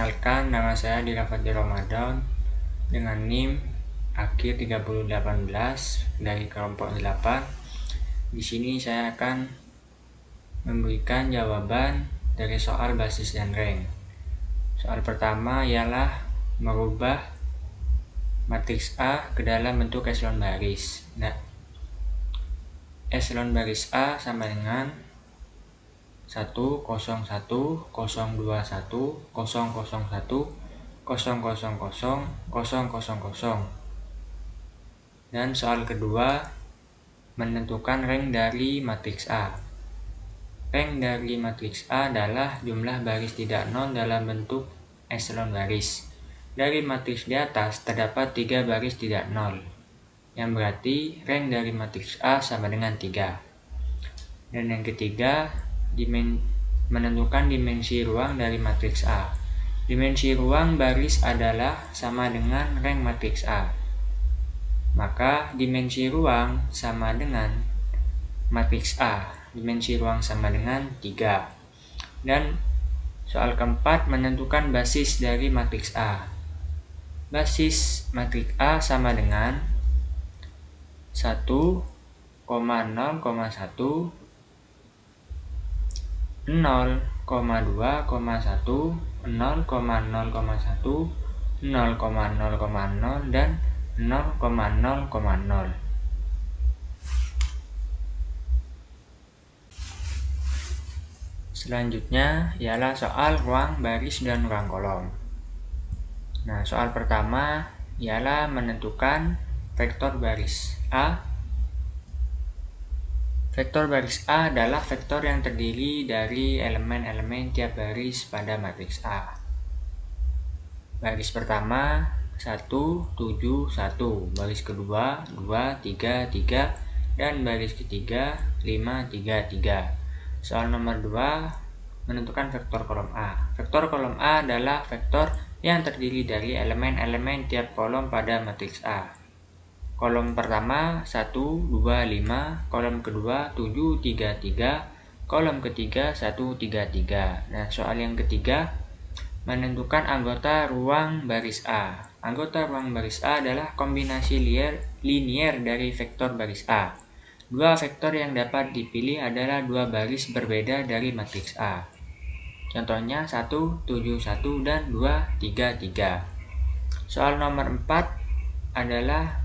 Perkenalkan, nama saya Dirafati Ramadan dengan NIM akhir 3018 dari kelompok 8. Di sini saya akan memberikan jawaban dari soal basis dan rank. Soal pertama ialah merubah matriks A ke dalam bentuk eselon baris. Nah, eselon baris A sama dengan 1, 0, 1, 0, 2, 1, 0, 0, 1, 0, 0, 0. Dan soal kedua, menentukan rank dari matriks A. Rank dari matriks A adalah jumlah baris tidak nol dalam bentuk eselon baris. Dari matriks di atas terdapat 3 baris tidak nol, yang berarti rank dari matriks A sama dengan 3. Dan yang ketiga, menentukan dimensi ruang dari matriks A. Dimensi ruang baris adalah sama dengan rank matriks A. Maka dimensi ruang sama dengan matriks A. Dimensi ruang sama dengan 3. Dan soal keempat, menentukan basis dari matriks A. Basis matriks A sama dengan 1, 0, 1, 0, 2, 1, 0, 0, 0,0,1, 0,0,0, dan 0,0,0. Selanjutnya ialah soal ruang baris dan ruang kolom. Nah, soal pertama ialah menentukan vektor baris A. Vektor baris A adalah vektor yang terdiri dari elemen-elemen tiap baris pada matriks A. Baris pertama 1, 7, 1. Baris kedua 2, 3, 3. Dan baris ketiga 5, 3, 3. Soal nomor 2, menentukan vektor kolom A. Vektor kolom A adalah vektor yang terdiri dari elemen-elemen tiap kolom pada matriks A. Kolom pertama 1, 2, 5. Kolom kedua 7, 3, 3. Kolom ketiga 1, 3, 3. Nah, soal yang ketiga, menentukan anggota ruang baris A. Anggota ruang baris A adalah kombinasi linier dari vektor baris A. Dua vektor yang dapat dipilih adalah dua baris berbeda dari matriks A. Contohnya 1, 7, 1 dan 2, 3, 3. Soal nomor 4 adalah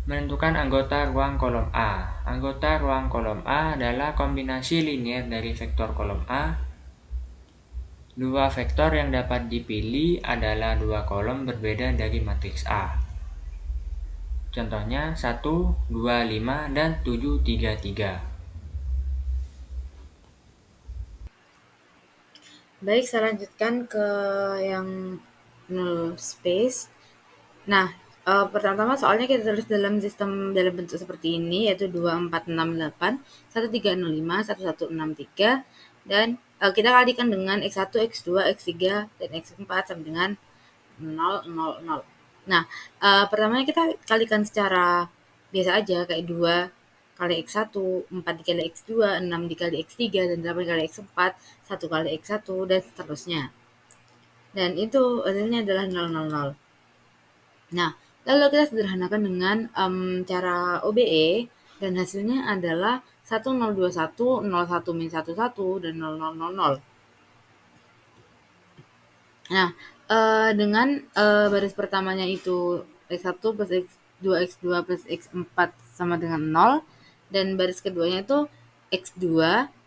menentukan anggota ruang kolom A. Anggota ruang kolom A adalah kombinasi linier dari vektor kolom A. Dua vektor yang dapat dipilih adalah dua kolom berbeda dari matriks A. Contohnya 1, 2, 5, dan 7, 3, 3. Baik, saya lanjutkan ke yang null space. Nah, pertama-tama soalnya kita tulis dalam bentuk seperti ini, yaitu 2468, 1305, 1163, dan kita kalikan dengan X1, X2, X3, dan X4 sama dengan 0, 0, 0. Nah, pertamanya kita kalikan secara biasa aja, kayak 2 kali X1, 4 dikali X2, 6 dikali X3, dan 8 kali X4, 1 kali X1, dan seterusnya. Dan itu hasilnya adalah 0, 0, 0. Nah, lalu kita sederhanakan dengan cara OBE, dan hasilnya adalah 1021, 01 min 11, dan 0000. Nah, dengan baris pertamanya itu X1 plus X2, X2 plus X4 sama dengan 0, dan baris keduanya itu X2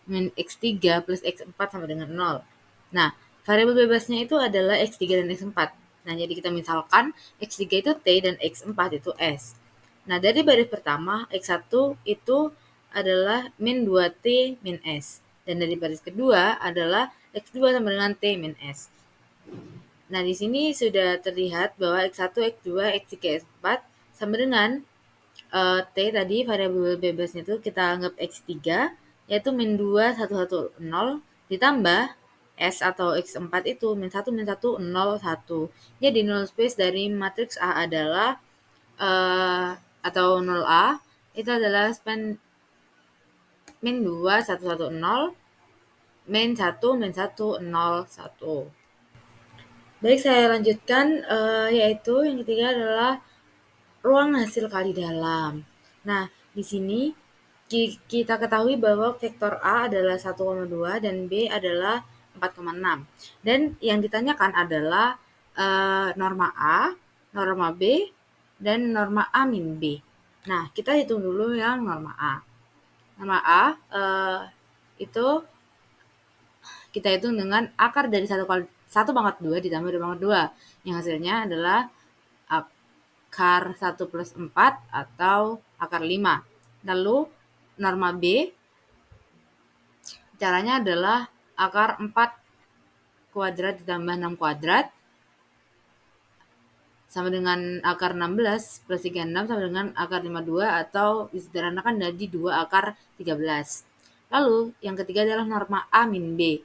min X3 plus X4 sama dengan 0. Nah, variabel bebasnya itu adalah X3 dan X4. Nah, jadi kita misalkan X3 itu T dan X4 itu S. Nah, dari baris pertama, X1 itu adalah min 2T min S. Dan dari baris kedua adalah X2 sama dengan T min S. Nah, di sini sudah terlihat bahwa X1, X2, X3, X4 sama dengan T tadi variabel bebasnya itu kita anggap X3, yaitu min 2, 1, 1, 0, ditambah S atau X4 itu min 1, min 1, 0, 1. Jadi null space dari matriks A adalah atau 0A itu adalah span min 2, 1, 1, 0, min 1, min 1, 0, 1. Baik, saya lanjutkan, yaitu yang ketiga adalah ruang hasil kali dalam. Nah, di sini kita ketahui bahwa vektor A adalah 1,2 dan B adalah 4,6. Dan yang ditanyakan adalah norma A, norma B, dan norma A min B. Nah, kita hitung dulu yang norma A. Norma A itu kita hitung dengan akar dari 1/2 ditambah 2/2, yang hasilnya adalah akar 1 plus 4 atau akar 5. Lalu norma B caranya adalah akar 4 kuadrat ditambah 6 kuadrat sama dengan akar 16 plus 36 sama dengan akar 52 atau disederhanakan jadi 2 akar 13. Lalu yang ketiga adalah norma A min B.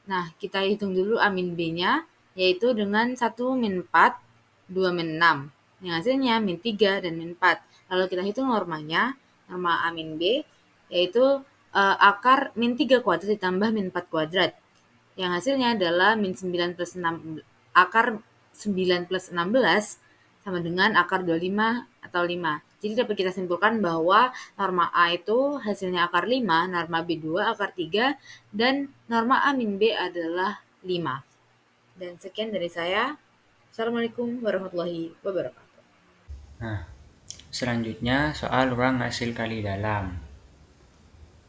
Nah, kita hitung dulu A min B-nya, yaitu dengan 1 min 4, 2 min 6. Yang hasilnya min 3 dan min 4. Lalu kita hitung normanya, norma A min B, yaitu akar min 3 kuadrat ditambah min 4 kuadrat. Yang hasilnya adalah min 9 plus 6, akar 9 plus 16 sama dengan akar 25 atau 5. Jadi dapat kita simpulkan bahwa norma A itu hasilnya akar 5, norma B 2 akar 3, dan norma A min B adalah 5. Dan sekian dari saya. Assalamualaikum warahmatullahi wabarakatuh. Nah, selanjutnya soal ruang hasil kali dalam.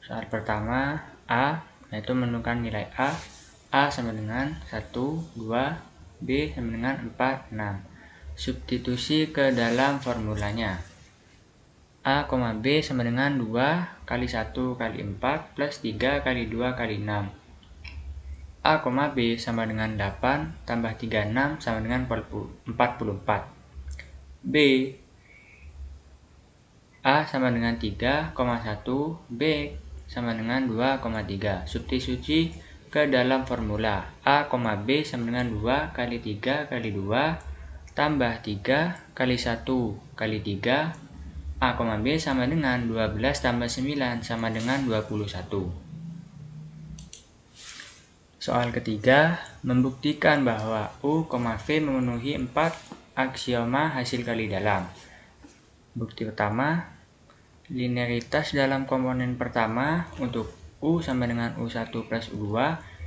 Soal pertama A, yaitu menentukan nilai A sama dengan 1, 2, B sama dengan 4, 6. Substitusi ke dalam formulanya. A, B sama dengan 2 kali 1 kali 4 plus 3 kali 2 kali 6. A, B sama dengan 8 tambah 36 sama dengan 44. B, A sama dengan 3,1, B sama dengan 2,3. Substitusi ke dalam formula. A, B sama dengan 2 kali 3 kali 2 tambah 3 kali 1 kali 3. A, B sama dengan 12 tambah 9 sama dengan 21. Soal ketiga, membuktikan bahwa U, V memenuhi 4 aksioma hasil kali dalam. Bukti pertama, linearitas dalam komponen pertama untuk U sama dengan U1 plus U2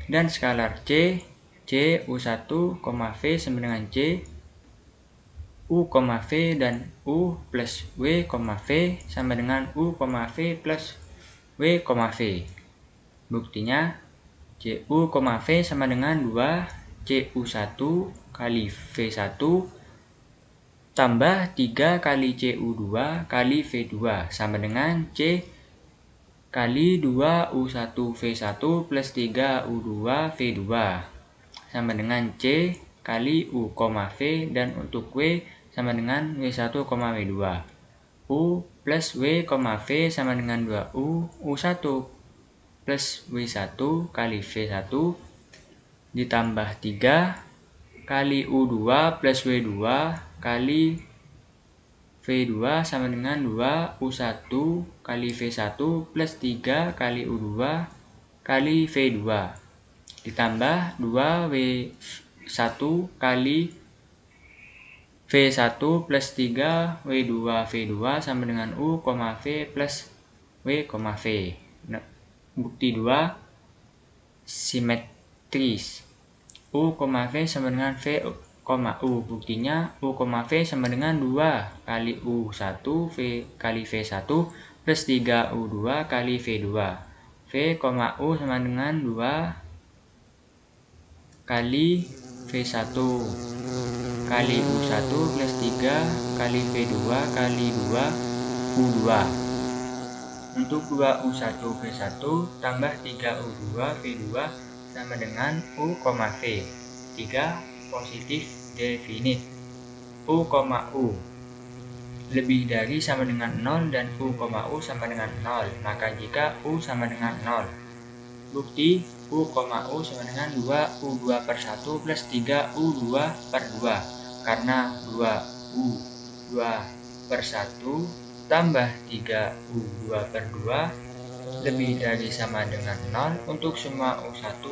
dan skalar C U1, V sama dengan C, U, V dan U plus W, V sama dengan U, V plus W, V. Buktinya, CU, V sama dengan 2 CU1 kali V1 tambah 3 kali CU2 kali V2 sama dengan C kali 2 U1 V1 plus 3 U2 V2 sama dengan C kali U, V dan untuk W sama dengan W1, W2. U plus W, V sama dengan 2U, U1 plus W1 kali V1 ditambah 3 kali U2 plus W2 kali V2 sama dengan 2 U1 kali V1 plus 3 kali U2 kali V2 ditambah 2 W1 kali V1 plus 3 W2 V2 sama dengan U, V plus W, V. Nah, bukti 2 simetris. U, V sama dengan V, U. Buktinya U, V sama dengan 2 kali U1 V kali V1 plus 3 U2 kali V2. V, U sama dengan 2 kali V1 kali U1 plus 3 kali V2 kali 2 U2. Untuk 2 U1 V1 tambah 3 U2 V2 sama dengan U, V. 3 positif definit. U, lebih dari sama dengan 0 dan U, sama dengan 0. Maka jika U sama dengan 0, bukti U, sama dengan 2 U2 per 1 plus 3 U2 per 2. Karena 2U2 per 1 tambah 3U2 per 2 lebih dari sama dengan 0 untuk semua U1,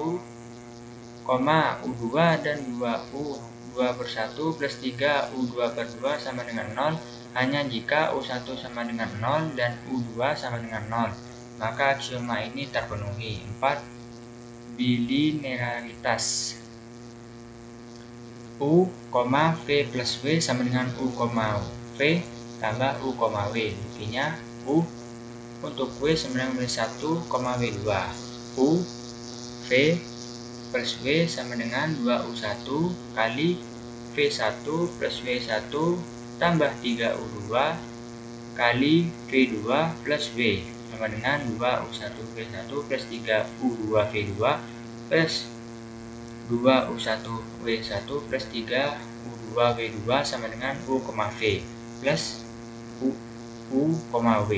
U2 dan 2U U2 per 1 plus 3 U2 per 2 sama dengan 0 hanya jika U1 sama dengan 0 dan U2 sama dengan 0. Maka aksioma ini terpenuhi. 4. Bilinearitas. U, V plus W sama dengan U, V tambah U, W. Buktinya U untuk W sama dengan W1, W2. U, V plus W sama dengan 2U1 kali V1 plus W1 tambah 3U2 kali V2 plus W sama dengan 2U1 V1 plus 3U2 V2 plus 2U1 W1 plus 3U2 W2 sama dengan U, V plus U, W.